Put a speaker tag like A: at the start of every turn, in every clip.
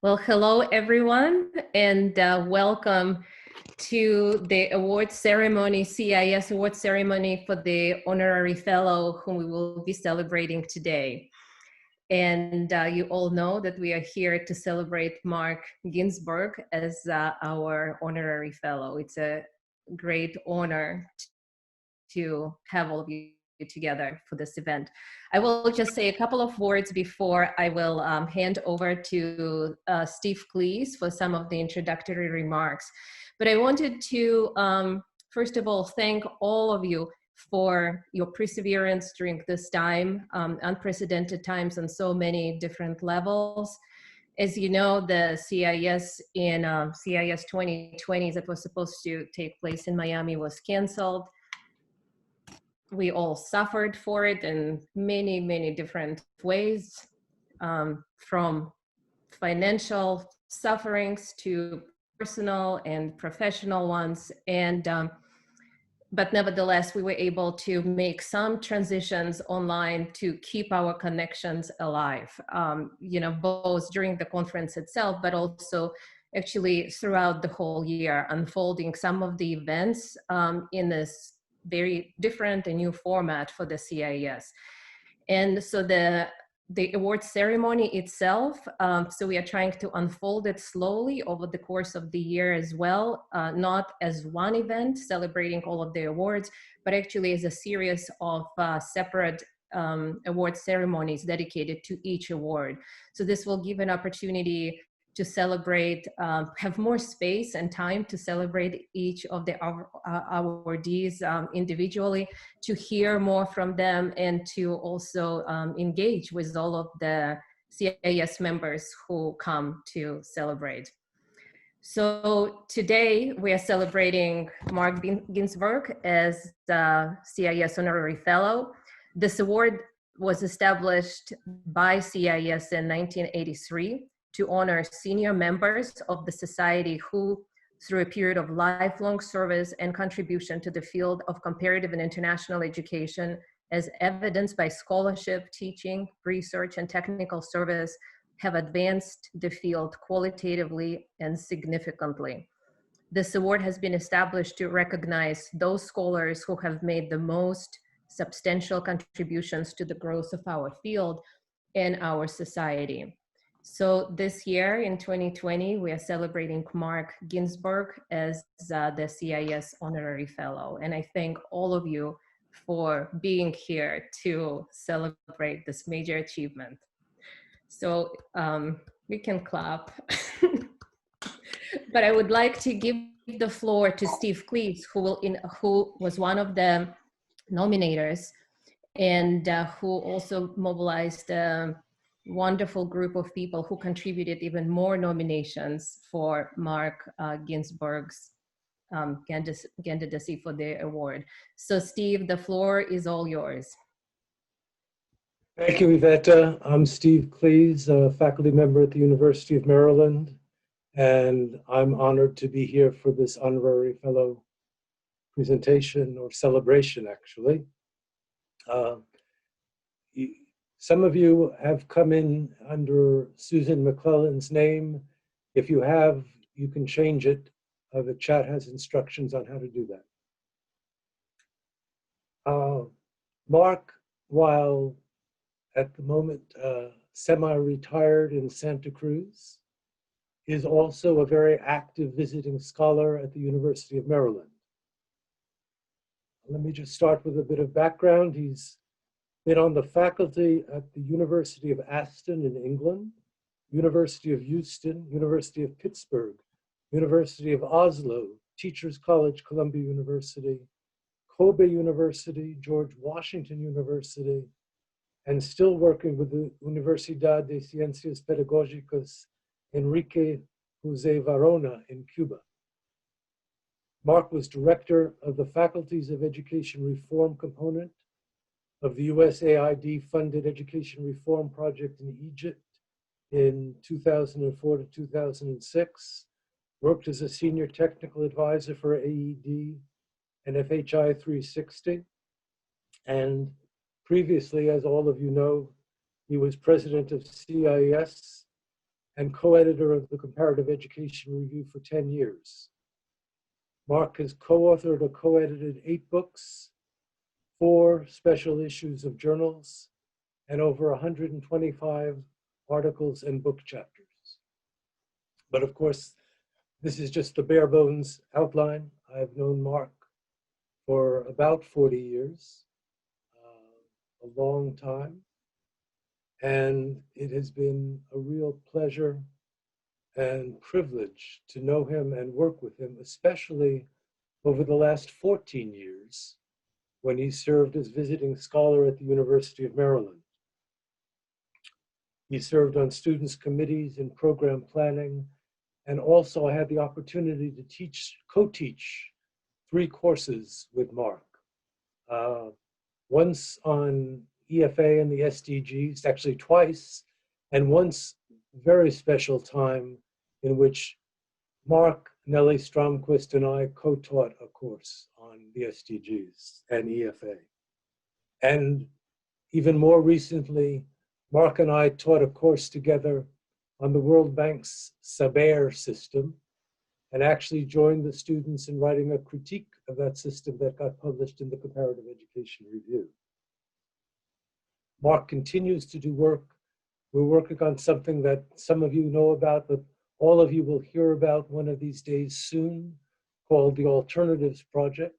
A: Well, hello everyone, and welcome to the award ceremony, CIES award ceremony for the Honorary Fellow whom we will be celebrating today. And you all know that we are here to celebrate Mark Ginsburg as our Honorary Fellow. It's a great honor to have all of you together for this event. I will just say a couple of words before I will hand over to Steve Cleese for some of the introductory remarks. But I wanted to, first of all, thank all of you for your perseverance during this time, unprecedented times on so many different levels. As you know, the CIES in CIES 2020 that was supposed to take place in Miami was canceled. We all suffered for it in many, many different ways, from financial sufferings to personal and professional ones. And but nevertheless, we were able to make some transitions online to keep our connections alive, both during the conference itself, but also actually throughout the whole year, unfolding some of the events in this very different and new format for the CIES. And so the award ceremony itself, so we are trying to unfold it slowly over the course of the year as well, not as one event celebrating all of the awards, but actually as a series of separate award ceremonies dedicated to each award. So this will give an opportunity to celebrate, have more space and time to celebrate each of the awardees individually, to hear more from them, and to also engage with all of the CIES members who come to celebrate. So today we are celebrating Mark Ginsburg as the CIES Honorary Fellow. This award was established by CIES in 1983 to honor senior members of the society who, through a period of lifelong service and contribution to the field of comparative and international education, as evidenced by scholarship, teaching, research, and technical service, have advanced the field qualitatively and significantly. This award has been established to recognize those scholars who have made the most substantial contributions to the growth of our field and our society. So this year in 2020, we are celebrating Mark Ginsburg as the CIES Honorary Fellow. And I thank all of you for being here to celebrate this major achievement. So we can clap. But I would like to give the floor to Steve Cleese, who was one of the nominators and who also mobilized wonderful group of people who contributed even more nominations for Mark Ginsburg's candidacy for the award. So Steve, the floor is all yours.
B: Thank you, Yvette. I'm Steve Cleese, a faculty member at the University of Maryland, and I'm honored to be here for this Honorary Fellow presentation, or celebration, actually. Some of you have come in under Susan McClellan's name. If you have, you can change it. The chat has instructions on how to do that. Mark, while at the moment semi-retired in Santa Cruz, is also a very active visiting scholar at the University of Maryland. Let me just start with a bit of background. He's been on the faculty at the University of Aston in England, University of Houston, University of Pittsburgh, University of Oslo, Teachers College, Columbia University, Kobe University, George Washington University, and still working with the Universidad de Ciencias Pedagógicas Enrique Varona in Cuba. Mark was director of the Faculties of Education Reform component of the USAID-funded Education Reform Project in Egypt in 2004 to 2006, worked as a senior technical advisor for AED and FHI 360, and previously, as all of you know, he was president of CIES and co-editor of the Comparative Education Review for 10 years. Mark has co-authored or co-edited 8 books, 4 special issues of journals, and over 125 articles and book chapters. But of course, this is just the bare bones outline. I've known Mark for about 40 years, a long time. And it has been a real pleasure and privilege to know him and work with him, especially over the last 14 years when he served as visiting scholar at the University of Maryland. He served on students' committees in program planning, and also I had the opportunity to co-teach 3 courses with Mark. Once on EFA and the SDGs, actually twice, and once very special time in which Mark, Nellie Stromquist, and I co-taught a course on the SDGs and EFA. And even more recently, Mark and I taught a course together on the World Bank's Saber system, and actually joined the students in writing a critique of that system that got published in the Comparative Education Review. Mark continues to do work. We're working on something that some of you know about, but all of you will hear about one of these days soon, called the Alternatives Project.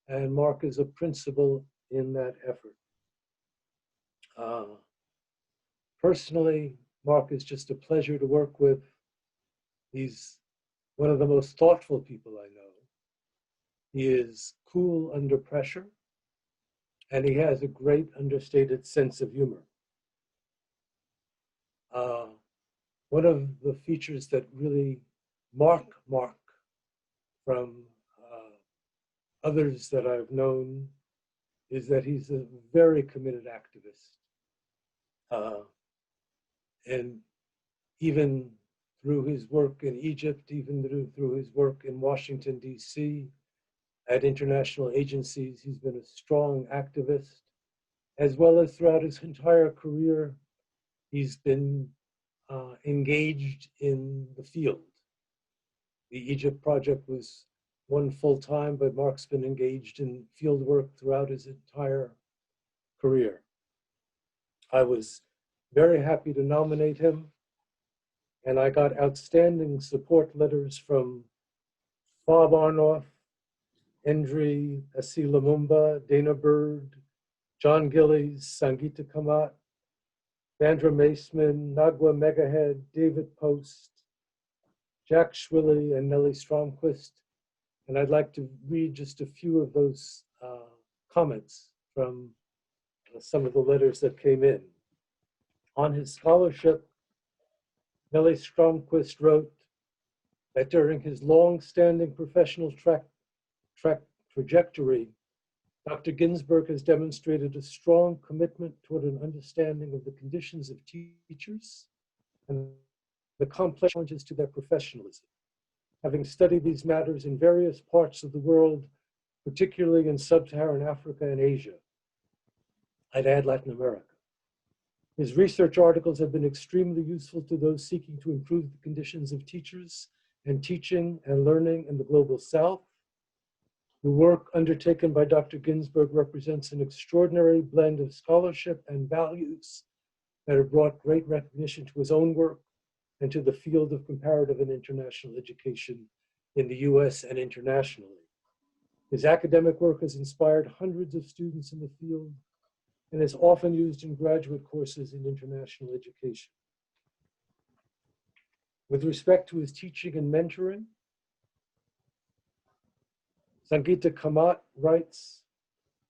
B: And Mark is a principal in that effort. Personally, Mark is just a pleasure to work with. He's one of the most thoughtful people I know. He is cool under pressure, and he has a great understated sense of humor. One of the features that really mark Mark from others that I've known is that he's a very committed activist. And even through his work in Egypt, even through his work in Washington, D.C., at international agencies, he's been a strong activist, as well as throughout his entire career, he's been engaged in the field. The Egypt project was one full-time, but Mark's been engaged in field work throughout his entire career. I was very happy to nominate him, and I got outstanding support letters from Bob Arnoff, Endri Asilamumba, Dana Bird, John Gillies, Sangeeta Kamat, Vandra Maceman, Nagwa Megahead, David Post, Jack Schwilly, and Nellie Stromquist. And I'd like to read just a few of those comments from some of the letters that came in. On his scholarship, Nellie Stromquist wrote that during his long-standing professional trajectory, Dr. Ginsburg has demonstrated a strong commitment toward an understanding of the conditions of teachers and the complex challenges to their professionalism. Having studied these matters in various parts of the world, particularly in sub-Saharan Africa and Asia, I'd add Latin America. His research articles have been extremely useful to those seeking to improve the conditions of teachers and teaching and learning in the global South. The work undertaken by Dr. Ginsburg represents an extraordinary blend of scholarship and values that have brought great recognition to his own work and to the field of comparative and international education in the US and internationally. His academic work has inspired hundreds of students in the field and is often used in graduate courses in international education. With respect to his teaching and mentoring, Sangeeta Kamat writes,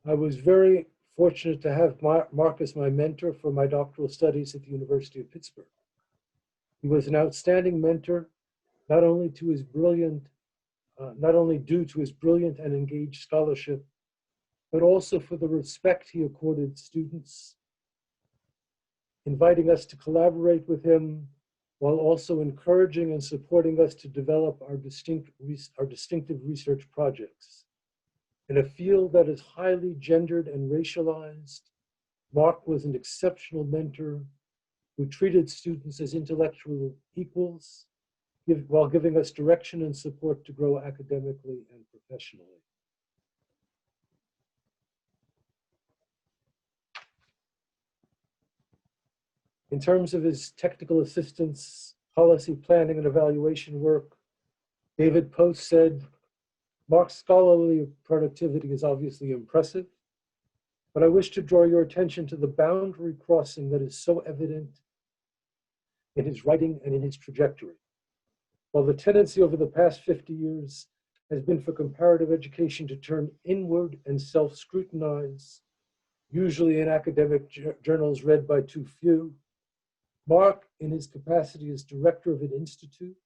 B: I was very fortunate to have Mark as my mentor for my doctoral studies at the University of Pittsburgh. He was an outstanding mentor, not only due to his brilliant and engaged scholarship, but also for the respect he accorded students, inviting us to collaborate with him while also encouraging and supporting us to develop our distinctive research projects. In a field that is highly gendered and racialized, Mark was an exceptional mentor who treated students as intellectual equals while giving us direction and support to grow academically and professionally. In terms of his technical assistance, policy planning, and evaluation work, David Post said, "Mark's scholarly productivity is obviously impressive, but I wish to draw your attention to the boundary crossing that is so evident in his writing and in his trajectory. While the tendency over the past 50 years has been for comparative education to turn inward and self-scrutinize, usually in academic journals read by too few, Mark, in his capacity as director of an institute,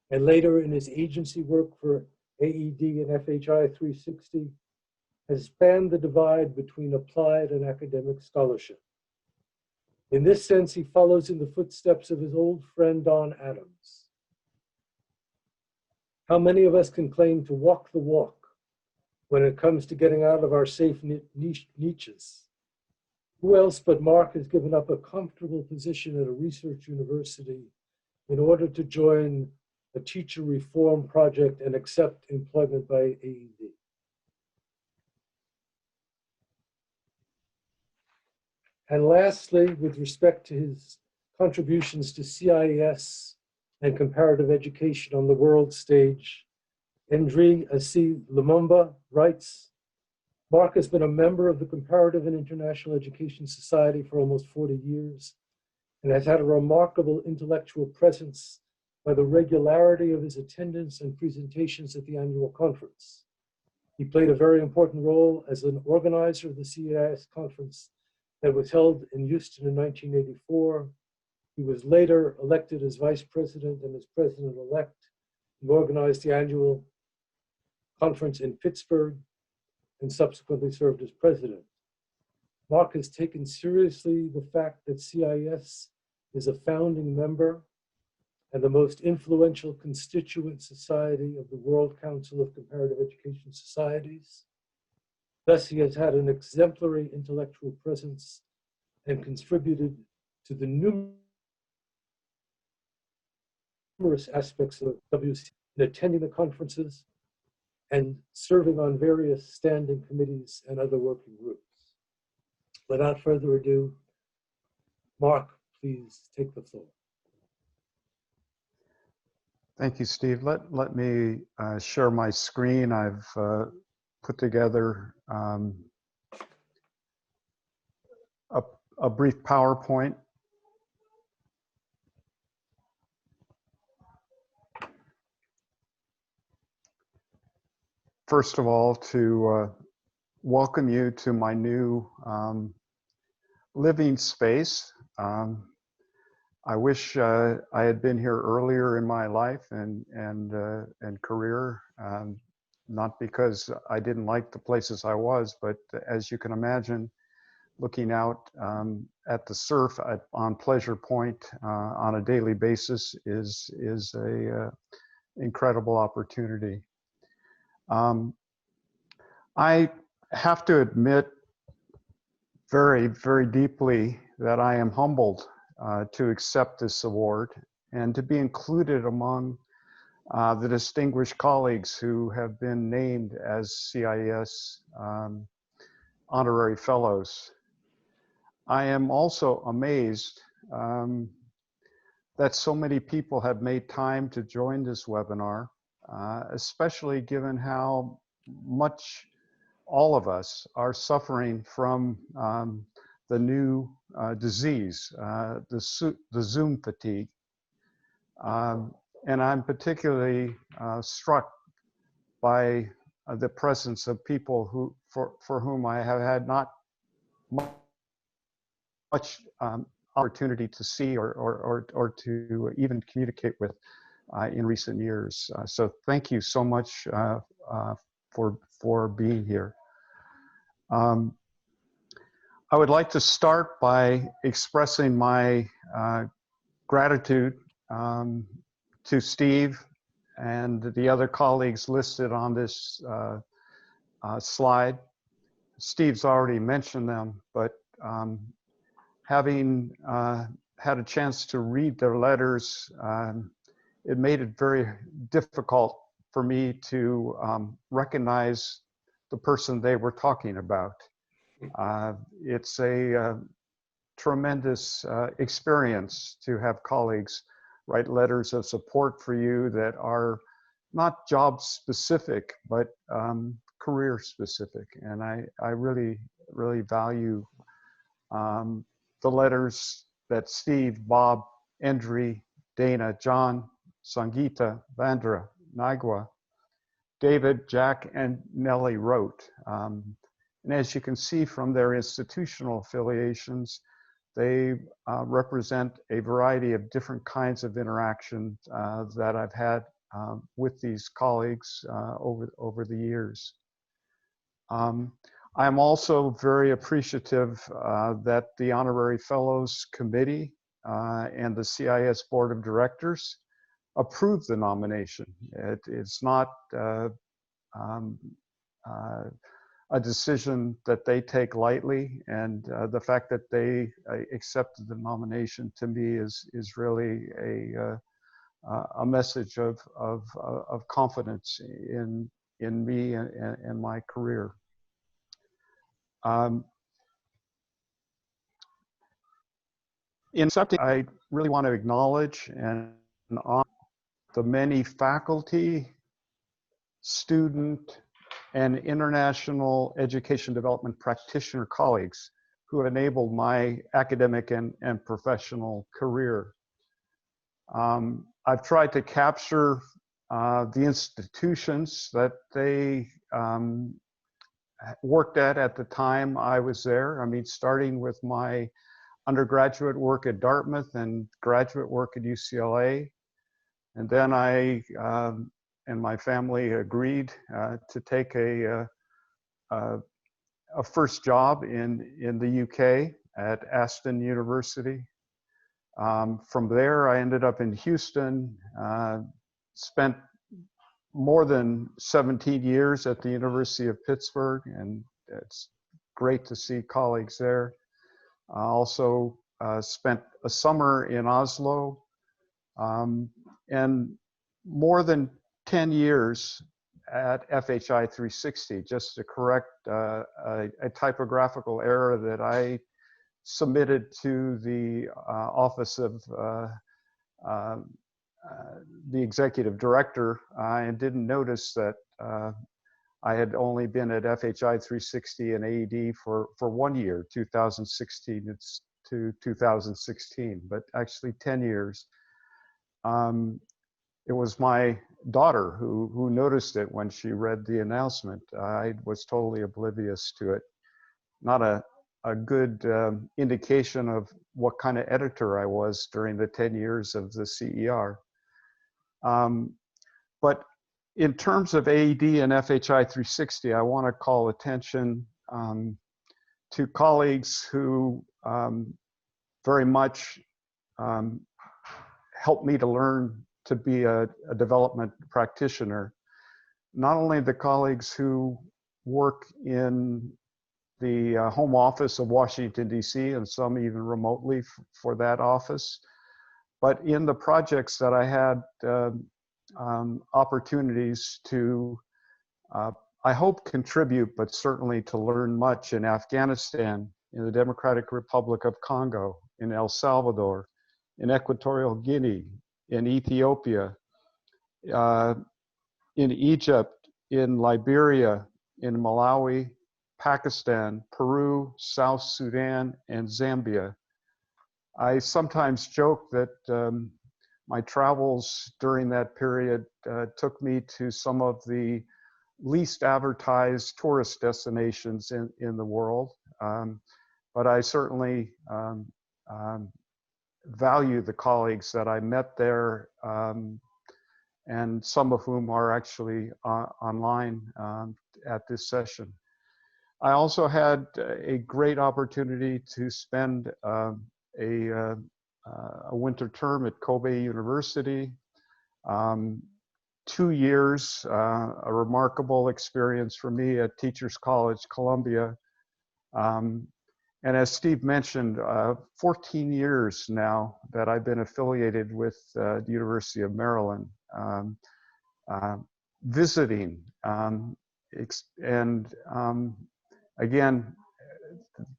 B: and later in his agency work for AED and FHI 360, has spanned the divide between applied and academic scholarship. In this sense, he follows in the footsteps of his old friend Don Adams. How many of us can claim to walk the walk when it comes to getting out of our safe niches? Who else but Mark has given up a comfortable position at a research university in order to join a teacher reform project and accept employment by AED? And lastly, with respect to his contributions to CIES and comparative education on the world stage, Enrique Lumumba writes, "Mark has been a member of the Comparative and International Education Society for almost 40 years and has had a remarkable intellectual presence by the regularity of his attendance and presentations at the annual conference. He played a very important role as an organizer of the CIES conference that was held in Houston in 1984. He was later elected as vice president and as president-elect. He organized the annual conference in Pittsburgh and subsequently served as president. Mark has taken seriously the fact that CIES is a founding member and the most influential constituent society of the World Council of Comparative Education Societies. Thus, he has had an exemplary intellectual presence and contributed to the numerous aspects of WC in attending the conferences and serving on various standing committees and other working groups." Without further ado, Mark, please take the floor.
C: Thank you, Steve. Let me share my screen. I've put together a brief PowerPoint. First of all, to welcome you to my new living space. I wish I had been here earlier in my life and career, not because I didn't like the places I was, but as you can imagine, looking out at the surf on Pleasure Point on a daily basis is a incredible opportunity. I have to admit very, very deeply that I am humbled to accept this award and to be included among the distinguished colleagues who have been named as CIES Honorary Fellows. I am also amazed that so many people have made time to join this webinar, especially given how much all of us are suffering from the new disease, the Zoom fatigue. And I'm particularly struck by the presence of people who, for whom I have had not much opportunity to see or to even communicate with in recent years. So thank you so much for being here. I would like to start by expressing my gratitude to Steve and the other colleagues listed on this slide. Steve's already mentioned them, but having had a chance to read their letters, it made it very difficult for me to recognize the person they were talking about. It's a tremendous experience to have colleagues write letters of support for you that are not job specific, but career specific. And I really, really value the letters that Steve, Bob, Endri, Dana, John, Sangeeta, Vandra, Nigwa, David, Jack, and Nellie wrote. And as you can see from their institutional affiliations, they represent a variety of different kinds of interactions that I've had with these colleagues over the years. I'm also very appreciative that the Honorary Fellows Committee and the CIES Board of Directors approved the nomination. It's not a decision that they take lightly, and the fact that they accepted the nomination to me is really a message of confidence in me and my career. In accepting, I really want to acknowledge and honor the many faculty, student, and international education development practitioner colleagues who have enabled my academic and professional career. I've tried to capture the institutions that they worked at the time I was there. I mean, starting with my undergraduate work at Dartmouth and graduate work at UCLA. And then I and my family agreed to take a first job in the UK at Aston University. From there, I ended up in Houston, spent more than 17 years at the University of Pittsburgh, and it's great to see colleagues there. I also spent a summer in Oslo, and more than 10 years at FHI 360, just to correct a typographical error that I submitted to the office of the executive director. I didn't notice that I had only been at FHI 360 and AED for 1 year, 2016 to 2016, but actually 10 years. It was my daughter who noticed it when she read the announcement. I was totally oblivious to it. Not a good indication of what kind of editor I was during the 10 years of the CER. But in terms of AED and FHI 360, I want to call attention to colleagues who very much helped me to learn to be a development practitioner. Not only the colleagues who work in the home office of Washington, D.C., and some even remotely for that office, but in the projects that I had opportunities to, I hope, contribute, but certainly to learn much in Afghanistan, in the Democratic Republic of Congo, in El Salvador, in Equatorial Guinea, in Ethiopia, in Egypt, in Liberia, in Malawi, Pakistan, Peru, South Sudan, and Zambia. I sometimes joke that my travels during that period took me to some of the least advertised tourist destinations in the world. But I certainly value the colleagues that I met there, and some of whom are actually online at this session. I also had a great opportunity to spend a winter term at Kobe University. 2 years, a remarkable experience for me at Teachers College, Columbia. And as Steve mentioned, 14 years now that I've been affiliated with the University of Maryland, visiting, again,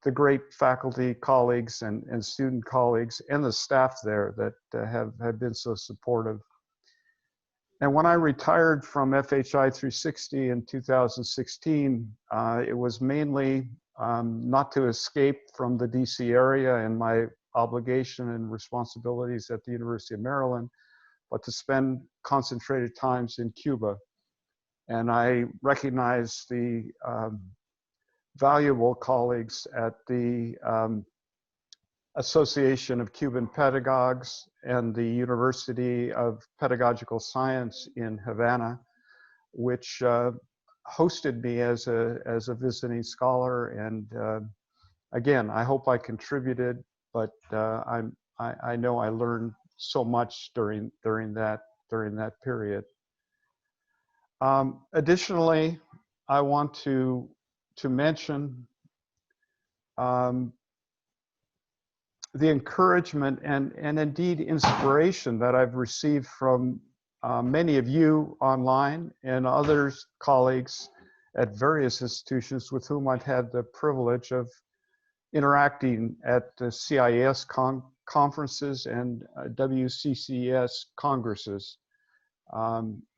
C: the great faculty colleagues and student colleagues and the staff there that have been so supportive. And when I retired from FHI 360 in 2016, it was mainly not to escape from the DC area and my obligation and responsibilities at the University of Maryland, but to spend concentrated times in Cuba. And I recognize the valuable colleagues at the Association of Cuban Pedagogues and the University of Pedagogical Science in Havana, which hosted me as a visiting scholar. And again, I hope I contributed, but I know I learned so much during that period. Additionally, I want to mention the encouragement and indeed inspiration that I've received from many of you online and others, colleagues at various institutions with whom I've had the privilege of interacting at the CIES conferences and WCCS congresses.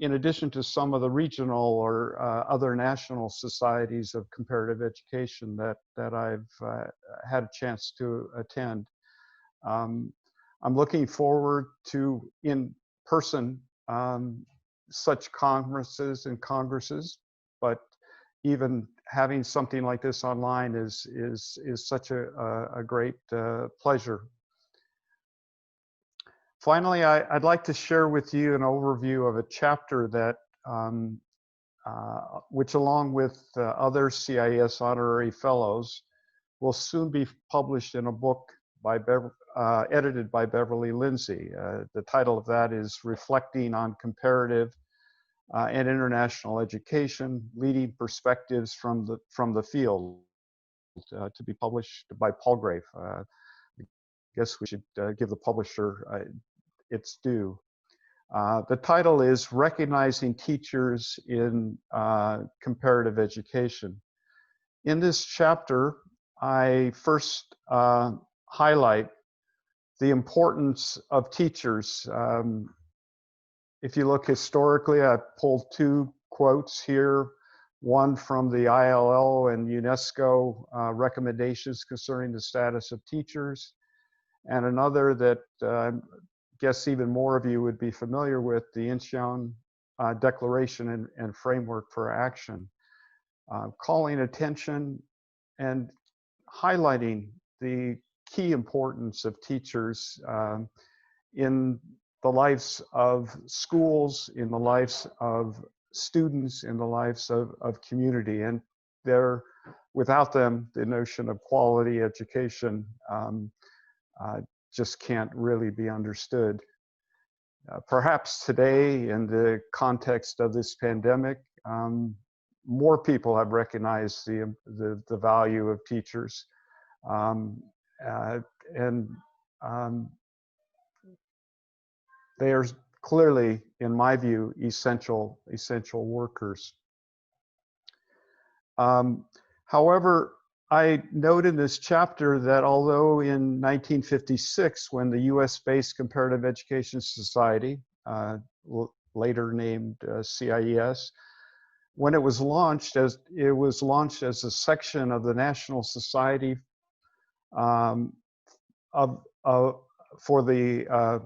C: In addition to some of the regional or other national societies of comparative education that I've had a chance to attend. I'm looking forward to in-person such congresses and congresses, but even having something like this online is such a great pleasure. Finally, I'd like to share with you an overview of a chapter that, which along with other CIES honorary fellows, will soon be published in a book by edited by Beverly Lindsay. The title of that is Reflecting on Comparative and International Education, Leading Perspectives from the Field, to be published by Palgrave. I guess we should give the publisher its due. The title is Recognizing Teachers in Comparative Education. In this chapter, I first highlight the importance of teachers. If you look historically, I pulled two quotes here, one from the ILO and UNESCO recommendations concerning the status of teachers, and another that I guess even more of you would be familiar with, the Incheon Declaration and Framework for Action, calling attention and highlighting the key importance of teachers in the lives of schools, in the lives of students, in the lives of community. And without them, the notion of quality education just can't really be understood. Perhaps today, in the context of this pandemic, more people have recognized the value of teachers. They are clearly, in my view, essential workers. However, I note in this chapter that although in 1956, when the US-based Comparative Education Society, later named CIES, when it was launched as a section of the National Society for the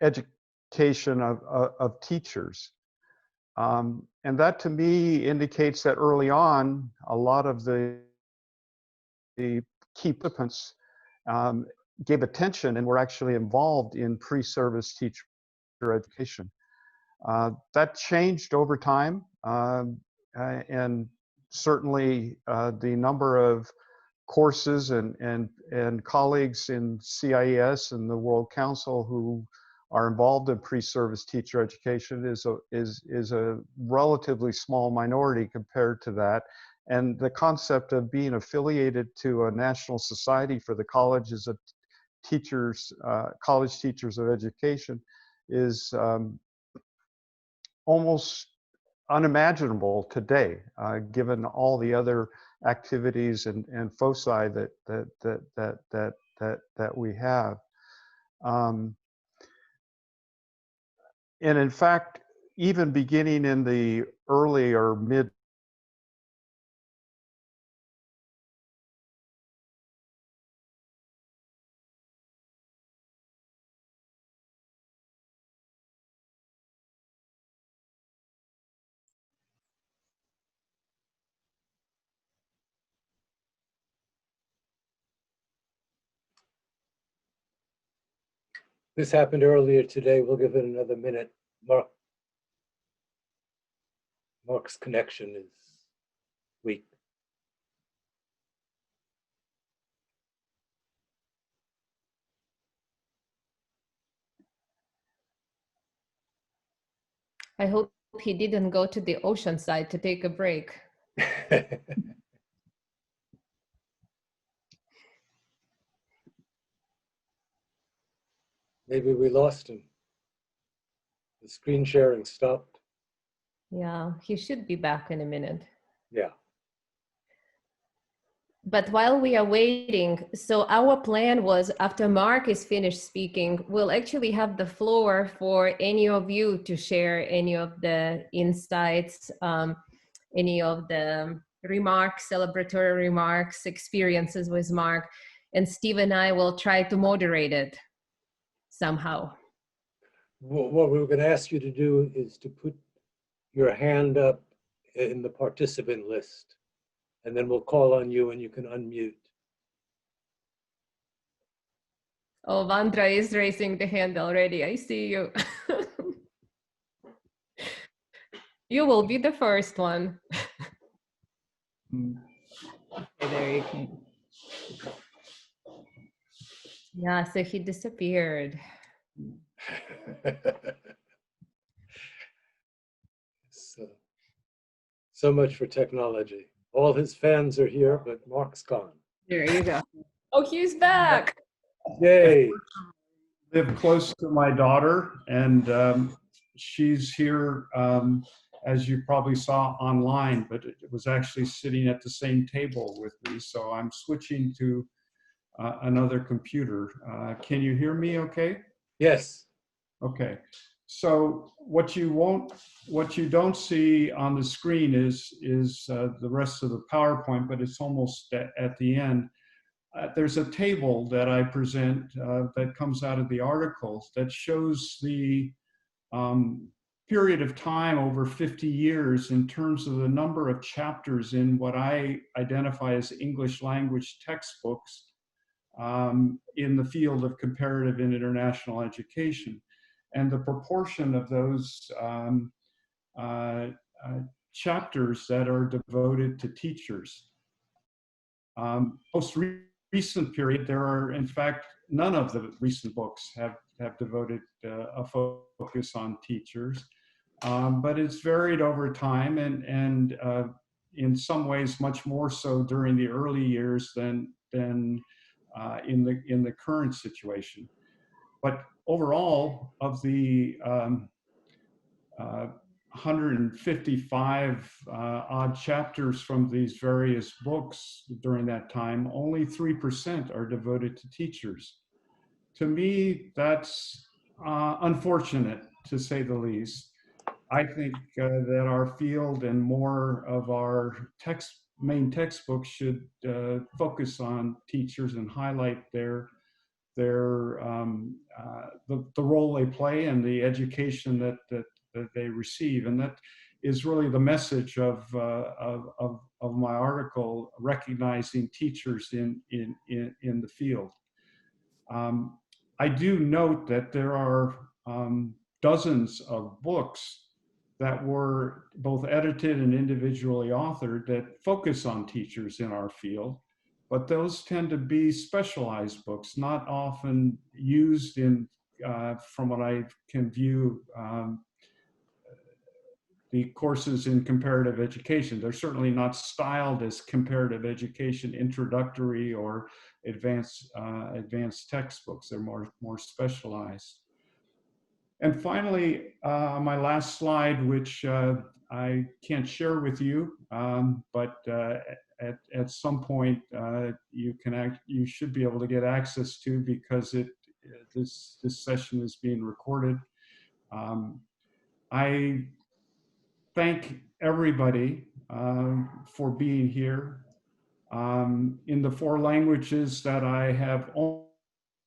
C: education of teachers. And that to me indicates that early on, a lot of the key participants gave attention and were actually involved in pre-service teacher education. That changed over time, and certainly the number of courses and colleagues in CIES and the World Council who are involved in pre-service teacher education is a relatively small minority compared to that. And the concept of being affiliated to a national society for the colleges of teachers, college teachers of education is almost unimaginable today, given all the other activities and foci that we have. And in fact, even beginning in the early or mid
B: This happened earlier today. We'll give it another minute. Mark's connection is weak.
A: I hope he didn't go to the ocean side to take a break.
B: Maybe we lost him. The screen sharing stopped.
A: Yeah, he should be back in a minute.
B: Yeah.
A: But while we are waiting, so our plan was after Mark is finished speaking, we'll actually have the floor for any of you to share any of the insights, any of the remarks, celebratory remarks, experiences with Mark, and Steve and I will try to moderate it somehow.
B: What we were going to ask you to do is to put your hand up in the participant list, and then we'll call on you and you can unmute.
A: Oh, Vandra is raising the hand already. I see you. You will be the first one. Okay, there you go. Yeah, so he disappeared.
B: So much for technology. All his fans are here, but Mark's gone.
A: There you go. Oh, he's back.
B: Yay.
C: live close to my daughter, and she's here, as you probably saw online, but it was actually sitting at the same table with me. So I'm switching to another computer. Can you hear me okay?
B: Yes.
C: Okay. So what you don't see on the screen is the rest of the PowerPoint, but it's almost at the end. There's a table that I present that comes out of the articles that shows the period of time over 50 years in terms of the number of chapters in what I identify as English language textbooks in the field of comparative and international education. And the proportion of those chapters that are devoted to teachers. Most recent period, there are in fact none of the recent books have devoted a focus on teachers, but it's varied over time, and in some ways much more so during the early years than in the current situation. But overall, of the 155 odd chapters from these various books during that time, only 3% are devoted to teachers. To me, that's unfortunate, to say the least. I think that our field and more of our main textbooks should focus on teachers and highlight the role they play and the education that they receive. And that is really the message of my article, recognizing teachers in the field. I do note that there are dozens of books that were both edited and individually authored that focus on teachers in our field, but those tend to be specialized books, not often used in, from what I can view,
D: the courses in comparative education. They're certainly not styled as comparative education introductory or advanced textbooks. They're more specialized. And finally, my last slide, which I can't share with you, but at some point you should be able to get access to, because this session is being recorded. I thank everybody for being here. In the 4 languages that I have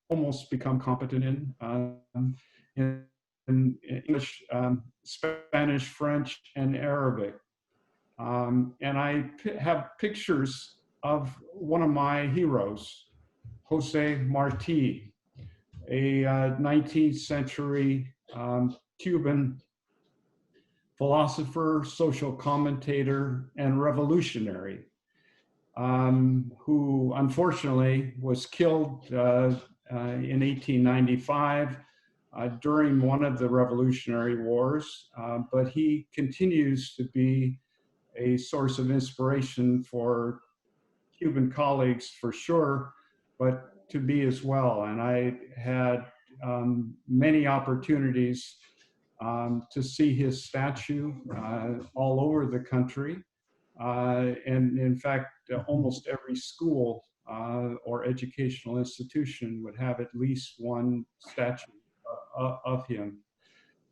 D: almost become competent in English, Spanish, French, and Arabic. And I have pictures of one of my heroes, Jose Marti, a 19th century Cuban philosopher, social commentator, and revolutionary, who unfortunately was killed in 1895 during one of the Revolutionary Wars, but he continues to be a source of inspiration for Cuban colleagues for sure, but to me as well. And I had many opportunities to see his statue all over the country. And in fact, almost every school or educational institution would have at least one statue of him.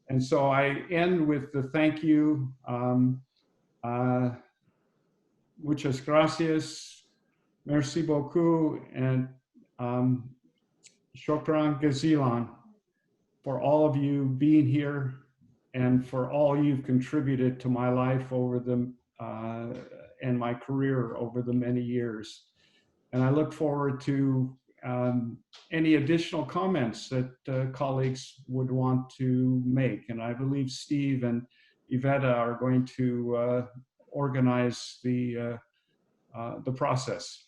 D: And so I end with the thank you. Muchas gracias, merci beaucoup, and shukran gazilan for all of you being here and for all you've contributed to my life over the and my career over the many years. And I look forward to any additional comments that colleagues would want to make. And I believe Steve and Iveta are going to organize the process.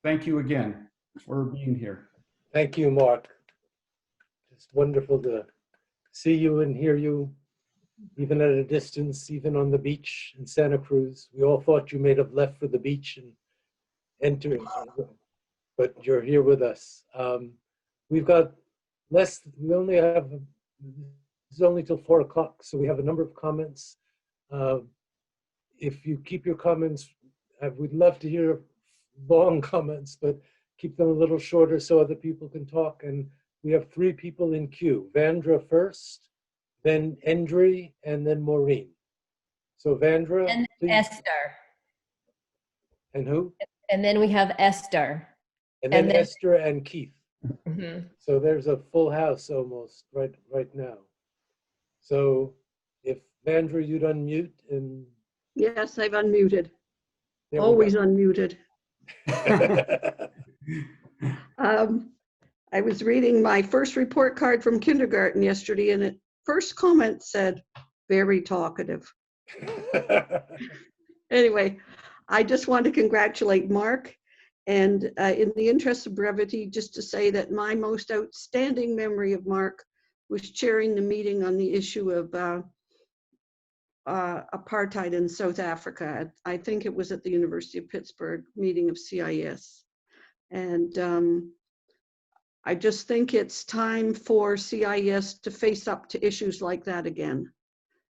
D: Thank you again for being here.
B: Thank you, Mark. It's wonderful to see you and hear you, even at a distance, even on the beach in Santa Cruz. We all thought you may have left for the beach and entering, but you're here with us. We've got we only have, it's only till 4 o'clock, so we have a number of comments. If you keep your comments, we'd love to hear long comments, but keep them a little shorter so other people can talk. And we have 3 people in queue. Vandra first, then Endri, and then Maureen. So Vandra,
A: And
B: please.
A: Esther.
B: And who?
A: And then we have Esther.
B: And then
A: and then-
B: Esther and Keith.
A: Mhm.
B: So there's a full house almost right now. So if Vandra, you'd unmute and.
E: Yes, I've unmuted.
B: There we
E: Always
B: go.
E: unmuted. I was reading my first report card from kindergarten yesterday, and it first comment said, very talkative. Anyway, I just want to congratulate Mark, and in the interest of brevity, just to say that my most outstanding memory of Mark was chairing the meeting on the issue of apartheid in South Africa. I think it was at the University of Pittsburgh meeting of CIES. And I just think it's time for CIES to face up to issues like that again.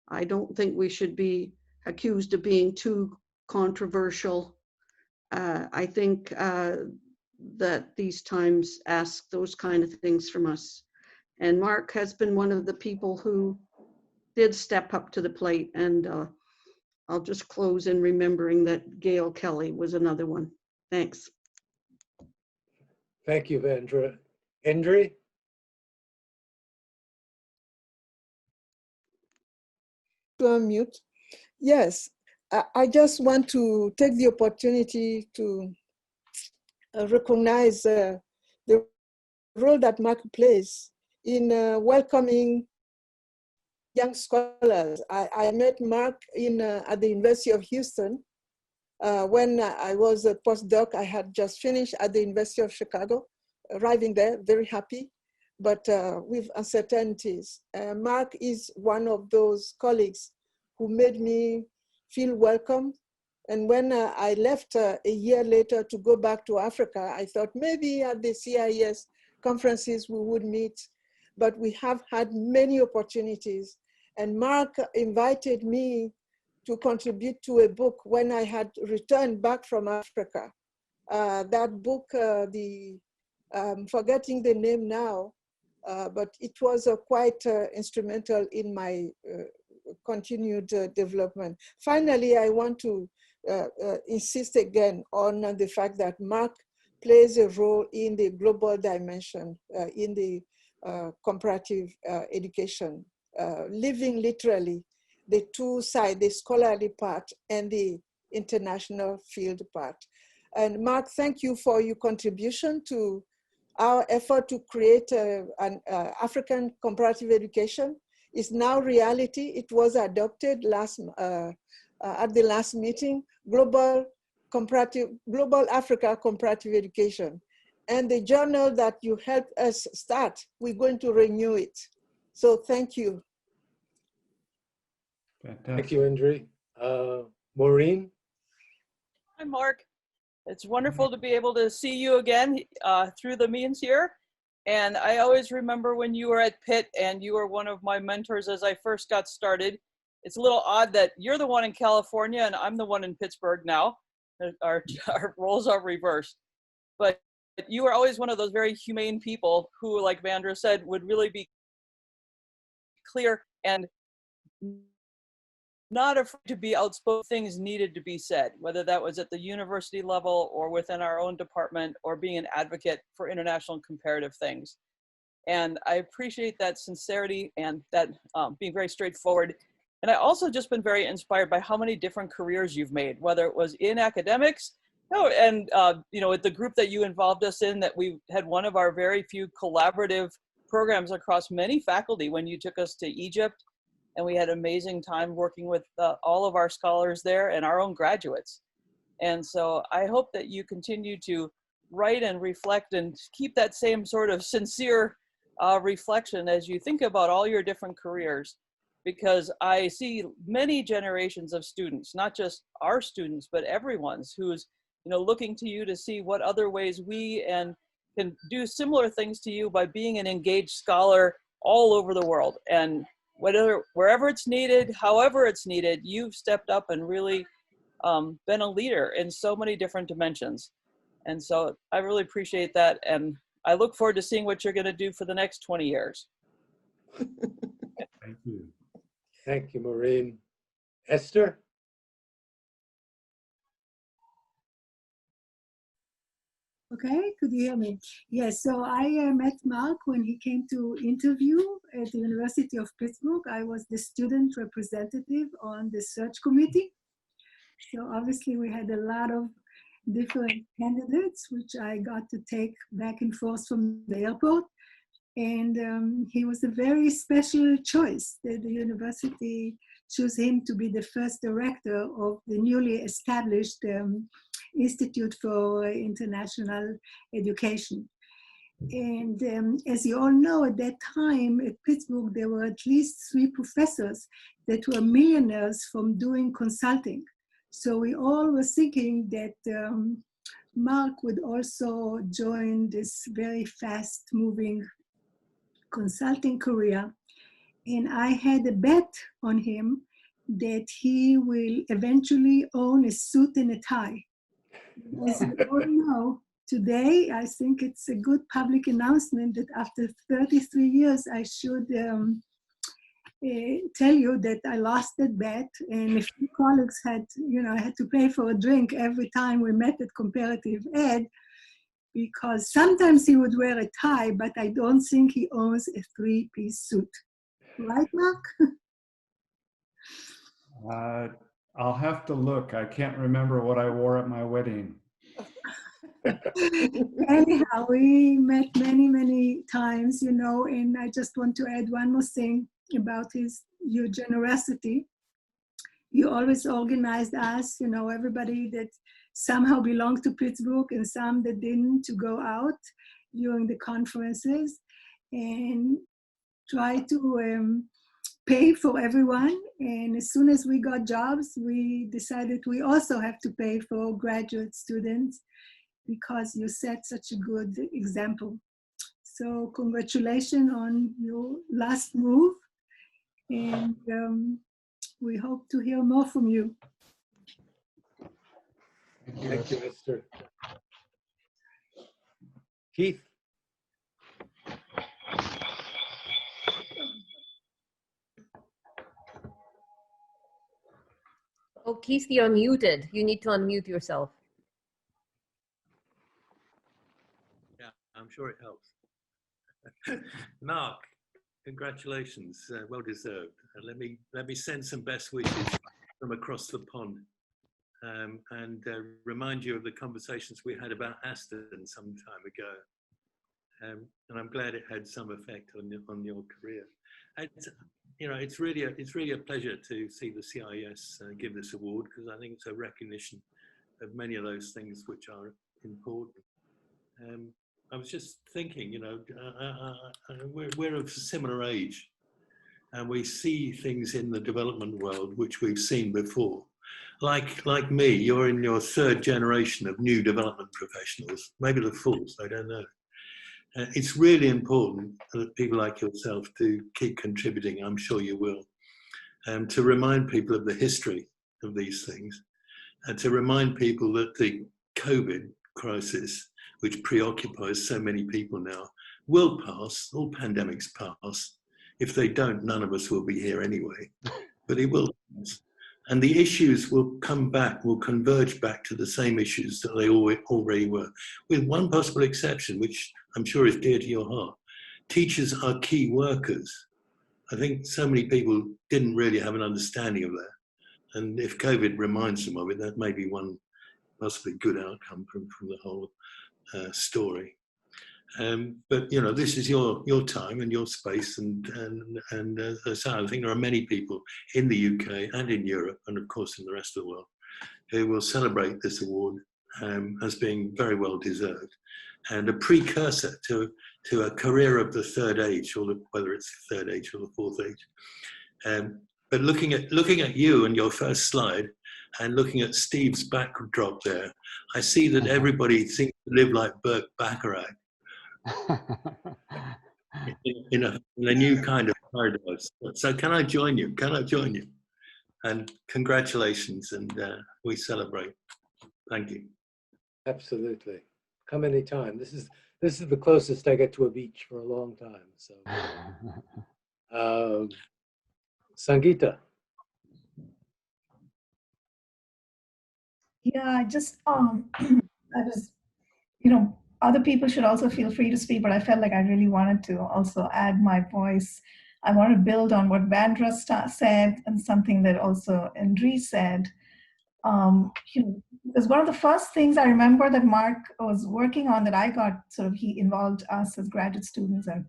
E: I don't think we should be accused of being too controversial. I think that these times ask those kind of things from us. And Mark has been one of the people who did step up to the plate, and I'll just close in remembering that Gail Kelly was another one. Thanks.
B: Thank you, Vandra. Endri?
F: To unmute. Yes, I just want to take the opportunity to recognize the role that Mark plays in welcoming young scholars. I met Mark at the University of Houston when I was a postdoc. I had just finished at the University of Chicago, arriving there, very happy, but with uncertainties. Mark is one of those colleagues who made me feel welcome. And when I left a year later to go back to Africa, I thought maybe at the CIES conferences we would meet, but we have had many opportunities. And Mark invited me to contribute to a book when I had returned back from Africa. That book, forgetting the name now, but it was quite instrumental in my continued development. Finally, I want to insist again on the fact that Mark plays a role in the global dimension, in the comparative education, living literally the two sides, the scholarly part and the international field part. And Mark, thank you for your contribution to our effort to create an African comparative education. It's now reality. It was adopted at the last meeting, Global Africa Comparative Education. And the journal that you helped us start, we're going to renew it. So thank you.
D: Fantastic.
B: Thank you, Andre. Maureen?
G: Hi, Mark. It's wonderful to be able to see you again through the means here. And I always remember when you were at Pitt and you were one of my mentors as I first got started. It's a little odd that you're the one in California and I'm the one in Pittsburgh now. Our roles are reversed. But you were always one of those very humane people who, like Vandra said, would really be clear and not afraid to be outspoken. Things needed to be said, whether that was at the university level or within our own department or being an advocate for international and comparative things. And I appreciate that sincerity and that being very straightforward. And I also just been very inspired by how many different careers you've made, whether it was in academics, and with the group that you involved us in, that we had one of our very few collaborative programs across many faculty when you took us to Egypt. And we had an amazing time working with all of our scholars there and our own graduates. And so I hope that you continue to write and reflect and keep that same sort of sincere reflection as you think about all your different careers, because I see many generations of students, not just our students, but everyone's who's looking to you to see what other ways we can do similar things to you by being an engaged scholar all over the world. And wherever it's needed, however it's needed, you've stepped up and really been a leader in so many different dimensions. And so I really appreciate that. And I look forward to seeing what you're going to do for the next 20 years.
D: Thank you.
B: Thank you, Maureen. Esther?
H: Okay, could you hear me? Yes, so I met Mark when he came to interview at the University of Pittsburgh. I was the student representative on the search committee. So obviously we had a lot of different candidates, which I got to take back and forth from the airport. And he was a very special choice that the university chose him to be the first director of the newly established Institute for International Education. And as you all know, at that time at Pittsburgh, there were at least 3 professors that were millionaires from doing consulting. So we all were thinking that Mark would also join this very fast-moving consulting career. And I had a bet on him that he will eventually own a suit and a tie. As you all know, today, I think it's a good public announcement that after 33 years, I should tell you that I lost that bet. And a few colleagues had, I had to pay for a drink every time we met at Comparative Ed, because sometimes he would wear a tie, but I don't think he owns a 3-piece suit. Right, Mark?
D: I'll have to look. I can't remember what I wore at my wedding.
H: Anyhow, we met many, many times, and I just want to add one more thing about your generosity. You always organized us, everybody that somehow belonged to Pittsburgh and some that didn't, to go out during the conferences and try to pay for everyone. And as soon as we got jobs, we decided we also have to pay for graduate students because you set such a good example. So congratulations on your last move. And we hope to hear more from you.
B: Thank you, Esther. Keith?
A: Oh, Keith, you're muted. You need to unmute yourself.
I: Yeah, I'm sure it helps. Mark, congratulations, well deserved. Let me send some best wishes from across the pond, and remind you of the conversations we had about Aston some time ago. And I'm glad it had some effect on your career. It's really a pleasure to see the CIES give this award, because I think it's a recognition of many of those things which are important. I was just thinking, we're of a similar age, and we see things in the development world which we've seen before. Like me, you're in your third generation of new development professionals, maybe the fourth, I don't know. It's really important that people like yourself do keep contributing, I'm sure you will, to remind people of the history of these things, and to remind people that the COVID crisis, which preoccupies so many people now, will pass. All pandemics pass. If they don't, none of us will be here anyway, but it will pass. And the issues will come back, will converge back to the same issues that they already were, with one possible exception, which I'm sure is dear to your heart. Teachers are key workers. I think so many people didn't really have an understanding of that. And if COVID reminds them of it, that may be one possibly good outcome from the whole story. But this is your time and your space, and as I say, I think there are many people in the UK and in Europe, and of course in the rest of the world, who will celebrate this award as being very well deserved, and a precursor to a career of the third age, or whether it's the third age or the fourth age. But looking at you and your first slide, and looking at Steve's backdrop there, I see that everybody seems to live like Burt Bacharach in a new kind of paradise. So can I join you? Can I join you? And congratulations, and we celebrate. Thank you.
B: Absolutely. Come anytime. This is the closest I get to a beach for a long time. So, Sangeeta.
J: Yeah, I just I was, other people should also feel free to speak, but I felt like I really wanted to also add my voice. I want to build on what Vandra said, and something that also Enrique said. Because one of the first things I remember that Mark was working on, that I got he involved us as graduate students, and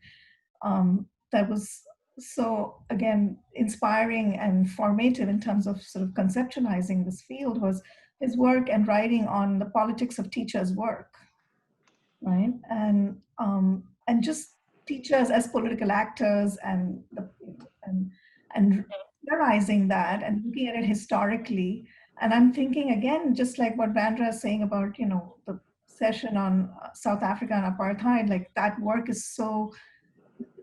J: that was so, again, inspiring and formative in terms of conceptualizing this field, was his work and writing on the politics of teachers' work, right? And just teachers as political actors, and realizing that and looking at it historically. And I'm thinking, again, just like what Vandra is saying about, the session on South Africa and apartheid, like that work is so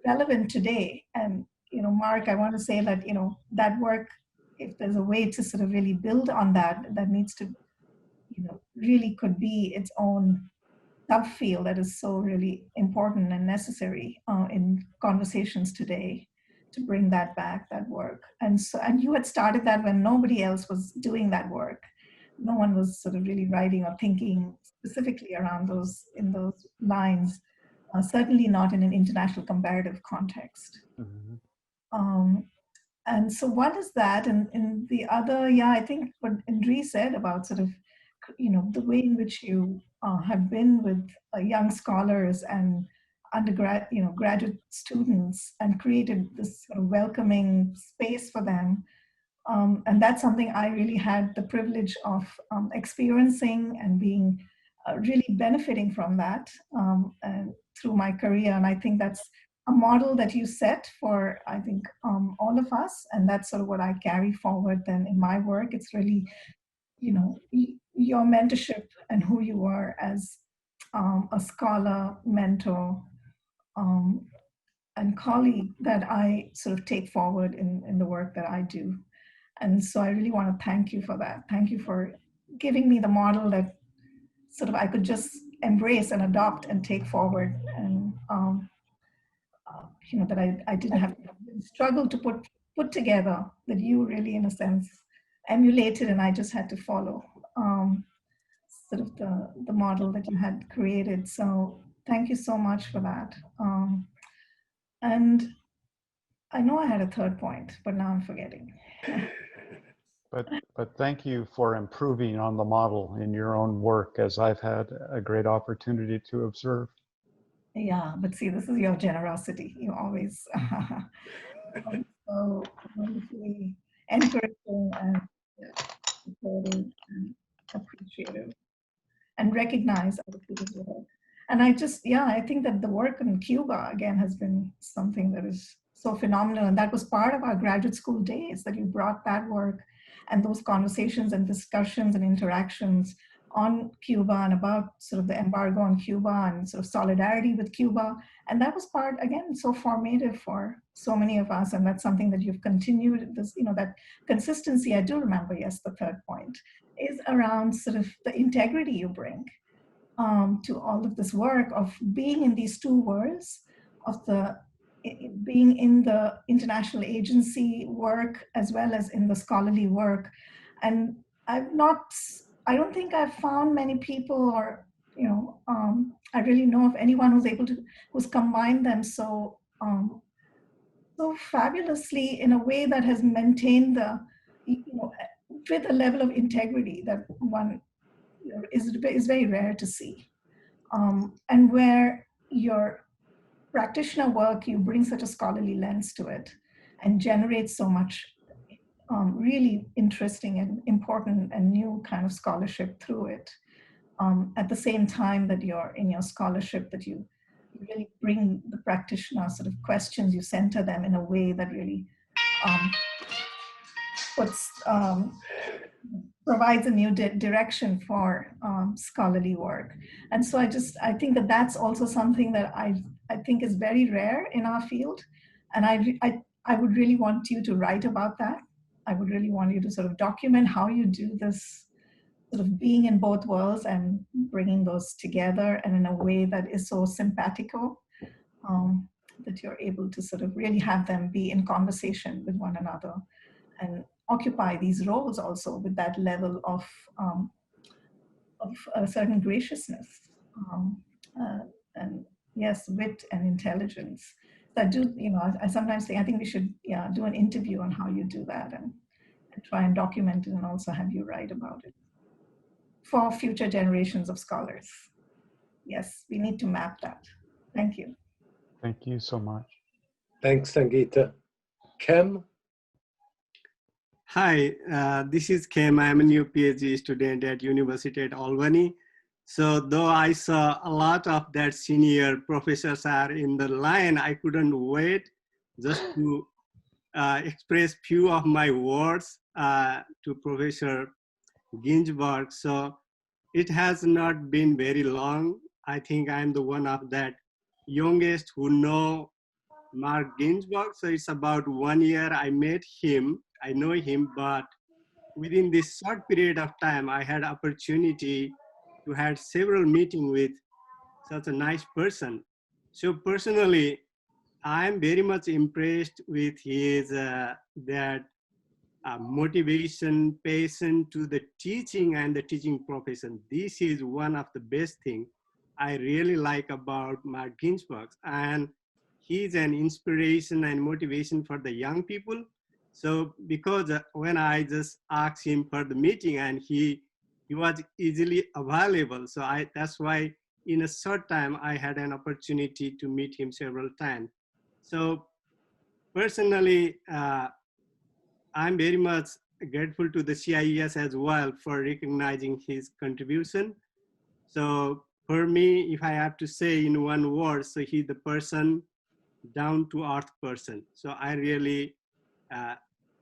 J: relevant today. And, Mark, I want to say that, that work, if there's a way to really build on that, that needs to, really could be its own subfield that is so really important and necessary in conversations today, to bring that back, that work. And you had started that when nobody else was doing that work. No one was really writing or thinking specifically around in those lines, certainly not in an international comparative context. Mm-hmm. And so what is that? And the other, I think what Enrique said about the way in which you have been with young scholars and undergrad, graduate students, and created this welcoming space for them. And that's something I really had the privilege of experiencing and being really benefiting from that and through my career. And I think that's a model that you set for, I think, all of us. And that's sort of what I carry forward then in my work. It's really, your mentorship and who you are as a scholar, mentor, and colleague that I sort of take forward in the work that I do. And so I really want to thank you for that. Thank you for giving me the model that sort of I could just embrace and adopt and take forward. And that I didn't have to struggle to put together, that you really, in a sense, emulated, and I just had to follow sort of the model that you had created. So thank you so much for that. And I know I had a third point, but now I'm forgetting.
C: But thank you for improving on the model in your own work, as I've had a great opportunity to observe.
J: Yeah, but see, this is your generosity. You always so wonderfully encouraging and supportive and appreciative, and recognize other people's work. And I think that the work in Cuba, again, has been something that is so phenomenal. And that was part of our graduate school days, that you brought that work and those conversations and discussions and interactions on Cuba and about sort of the embargo on Cuba and sort of solidarity with Cuba. And that was part, again, so formative for so many of us. And that's something that you've continued, this, that consistency. I do remember, yes, the third point is around sort of the integrity you bring to all of this work of being in these two worlds, of being in the international agency work as well as in the scholarly work. And I don't think I've found many people, or I really know of anyone who's combined them so fabulously in a way that has maintained with a level of integrity that one is very rare to see. And where your practitioner work, you bring such a scholarly lens to it and generate so much really interesting and important and new kind of scholarship through it. At the same time that you're in your scholarship, that you really bring the practitioner sort of questions, you center them in a way that really provides a new direction for scholarly work. And so I think that that's also something that I think is very rare in our field. And I would really want you to write about that. I would really want you to sort of document how you do this sort of being in both worlds and bringing those together, and in a way that is so simpatico, that you're able to sort of really have them be in conversation with one another and occupy these roles also with that level of a certain graciousness and yes, wit and intelligence. So I do, I sometimes think, I think we should do an interview on how you do that and try and document it, and also have you write about it for future generations of scholars. Yes, we need to map that. Thank you.
C: Thank you so much.
B: Thanks, Sangeeta. Kem?
K: Hi, this is Kem. I'm a new PhD student at University at Albany. So though I saw a lot of that senior professors are in the line, I couldn't wait just to express few of my words to Professor Ginsburg. So it has not been very long. I think I'm the one of that youngest who know Mark Ginsburg. So it's about 1 year I met him. I know him, but within this short period of time, I had opportunity to have several meetings with such a nice person. So personally, I'm very much impressed with his motivation, passion to the teaching and the teaching profession. This is one of the best things I really like about Mark Ginsburg. And he's an inspiration and motivation for the young people. So because when I just asked him for the meeting, and he was easily available. So that's why in a short time, I had an opportunity to meet him several times. So personally, I'm very much grateful to the CIES as well for recognizing his contribution. So for me, if I have to say in one word, so he's the person down to earth person. So I really,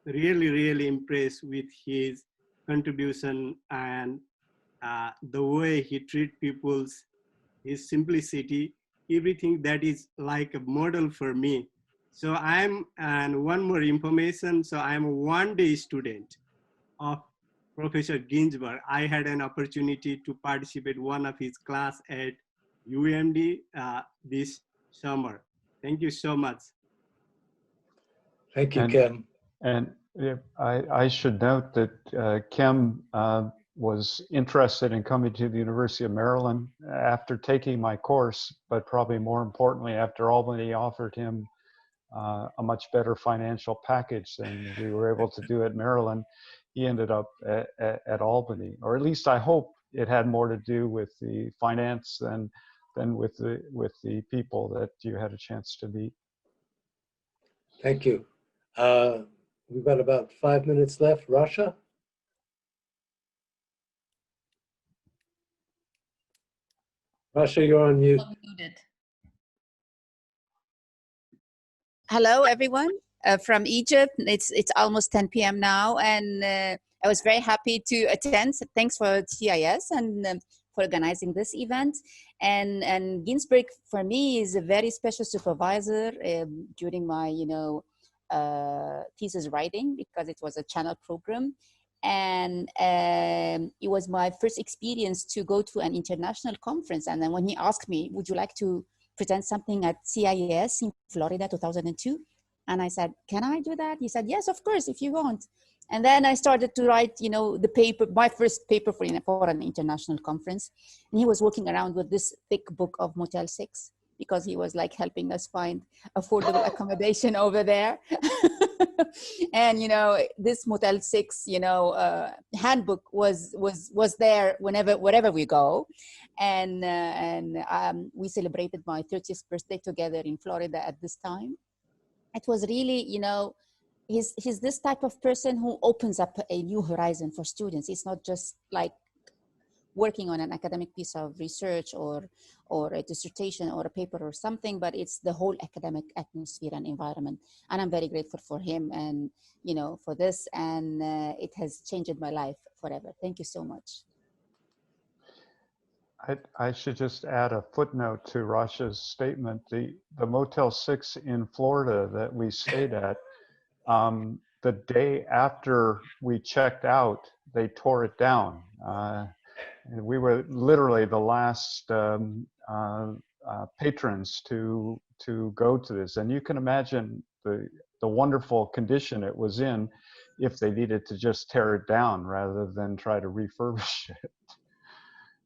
K: really impressed with his contribution and the way he treats people's, his simplicity, everything that is like a model for me. So I'm, and one more information, so I'm a one-day student of Professor Ginsburg. I had an opportunity to participate one of his class at UMD this summer. Thank you so much.
B: Thank you, Kim.
C: And I should note that Kim was interested in coming to the University of Maryland after taking my course, but probably more importantly, after Albany offered him a much better financial package than we were able to do at Maryland. He ended up at Albany, or at least I hope it had more to do with the finance than with the people that you had a chance to meet.
B: Thank you. We've got about 5 minutes left. Rasha? Rasha, you're on mute.
L: Hello, everyone from Egypt. It's almost 10 p.m. now, and I was very happy to attend. So thanks for CIES and for organizing this event. And Ginsburg, for me, is a very special supervisor during my, thesis writing, because it was a channel program. And it was my first experience to go to an international conference. And then when he asked me, would you like to present something at CIES in Florida 2002? And I said, can I do that? He said, yes, of course, if you want. And then I started to write, the paper, my first paper for an international conference. And he was walking around with this thick book of Motel 6, because he was like helping us find affordable accommodation over there. And this Motel 6 handbook was there wherever we go. And we celebrated my 30th birthday together in Florida at this time. It was really, he's this type of person who opens up a new horizon for students. It's not just like working on an academic piece of research or a dissertation or a paper or something, but it's the whole academic atmosphere and environment. And I'm very grateful for him and, for this, and it has changed my life forever. Thank you so much.
C: I should just add a footnote to Rasha's statement. The Motel 6 in Florida that we stayed at, the day after we checked out, they tore it down. And we were literally the last patrons to go to this. And you can imagine the wonderful condition it was in if they needed to just tear it down rather than try to refurbish it.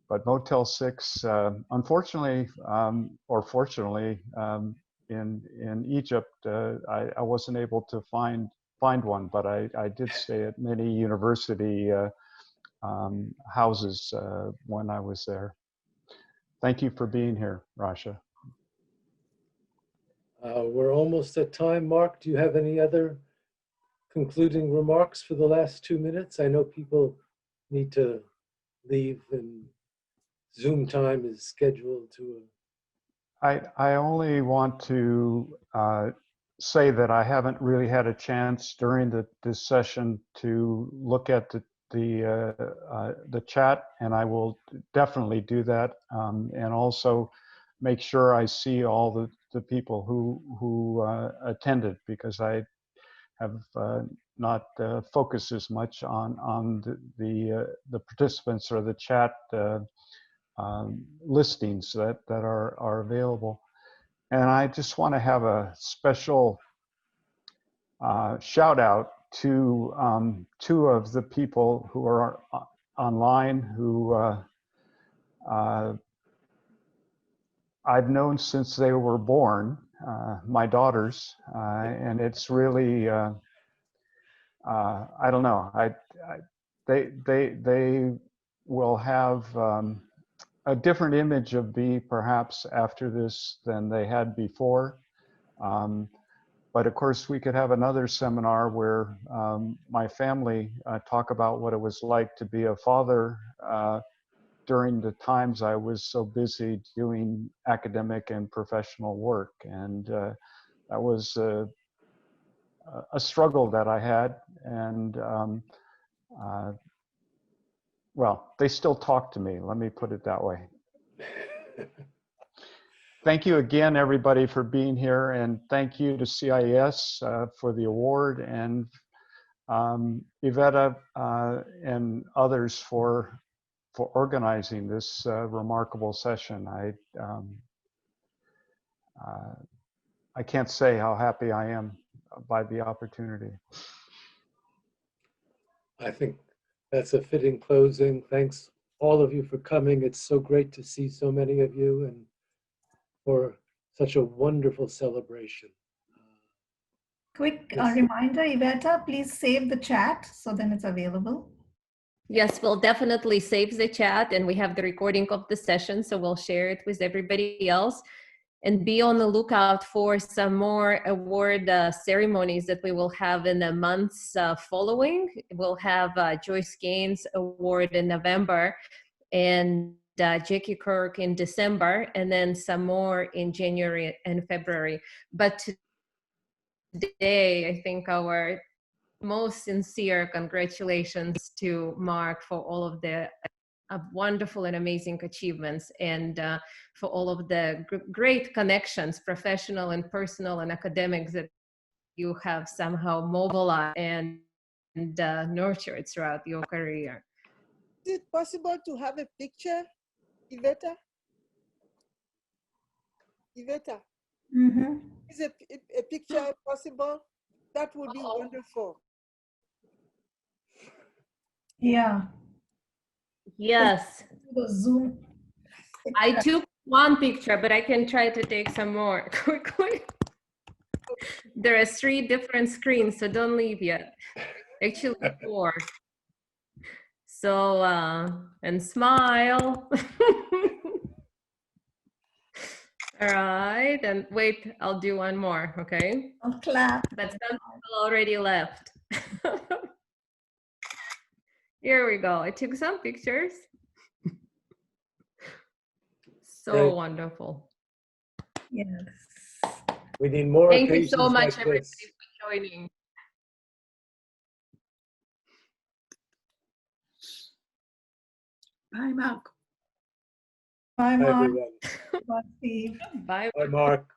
C: But Motel 6, unfortunately, or fortunately, in Egypt, I wasn't able to find one, but I did stay at many university houses when I was there. Thank you for being here, Rasha.
B: We're almost at time. Mark, do you have any other concluding remarks for the last 2 minutes? I know people need to leave and Zoom time is scheduled to.
C: I only want to say that I haven't really had a chance during this session to look at the chat, and I will definitely do that, and also make sure I see all the people who attended, because I have not focused as much on the participants or the chat listings that are available. And I just want to have a special shout out to two of the people who are online who I've known since they were born, my daughters, and it's really I don't know, they will have a different image of me perhaps after this than they had before. But of course, we could have another seminar where my family talk about what it was like to be a father during the times I was so busy doing academic and professional work. And was a struggle that I had, and well, they still talk to me. Let me put it that way. Thank you again, everybody, for being here, and thank you to CIES for the award, and Iveta and others for organizing this remarkable session. I can't say how happy I am by the opportunity.
B: I think that's a fitting closing. Thanks all of you for coming. It's so great to see so many of you, and for such a wonderful celebration.
J: Quick
B: Yes.
J: reminder, Iveta, please save the chat so then it's available.
A: Yes, we'll definitely save the chat, and we have the recording of the session, so we'll share it with everybody else. And be on the lookout for some more award ceremonies that we will have in the months following. We'll have Joyce Gaines Award in November, and Jackie Kirk in December, and then some more in January and February. But today, I think our most sincere congratulations to Mark for all of the wonderful and amazing achievements, and for all of the great connections, professional and personal and academics, that you have somehow mobilized and nurtured throughout your career.
F: Is it possible to have a picture, Iveta? Iveta,
J: Mm-hmm.
F: is a picture possible? That would be wonderful.
J: Yeah.
A: Yes.
J: The Zoom.
A: I took one picture, but I can try to take some more quickly. There are 3 different screens, so don't leave yet. Actually 4. So, and smile. All right, and wait, I'll do one more, okay?
J: I'll clap.
A: But some people already left. Here we go. I took some pictures. So
B: Great.
A: wonderful.
J: Yes.
B: We need more
A: Thank you
B: occasions
A: so much,
B: like
A: everybody,
B: this.
A: for joining.
H: Bye, Mark.
J: Bye,
B: Bye,
J: Mark.
B: everyone.
J: Bye, Steve.
A: Bye.
B: Bye, Mark.